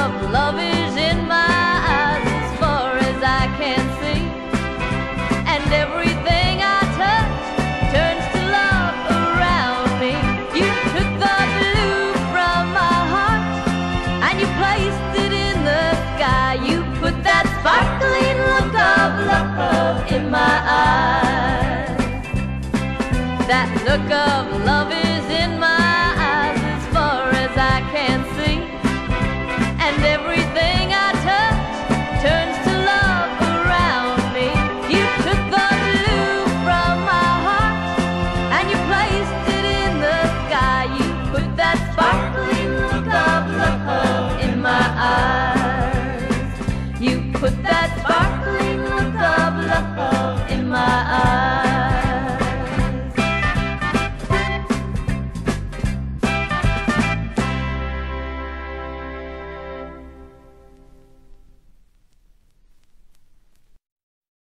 of love is in my eyes as far as I can see. And everything I touch turns to love around me. You took the blue from my heart and you placed it in the sky. You put that sparkling look of love in my eyes. That look of love is in my eyes as far as I can see. And everything I touch turns to love around me. You took the blue from my heart and you placed it in the sky. You put that sparkling look of love in my eyes. You put that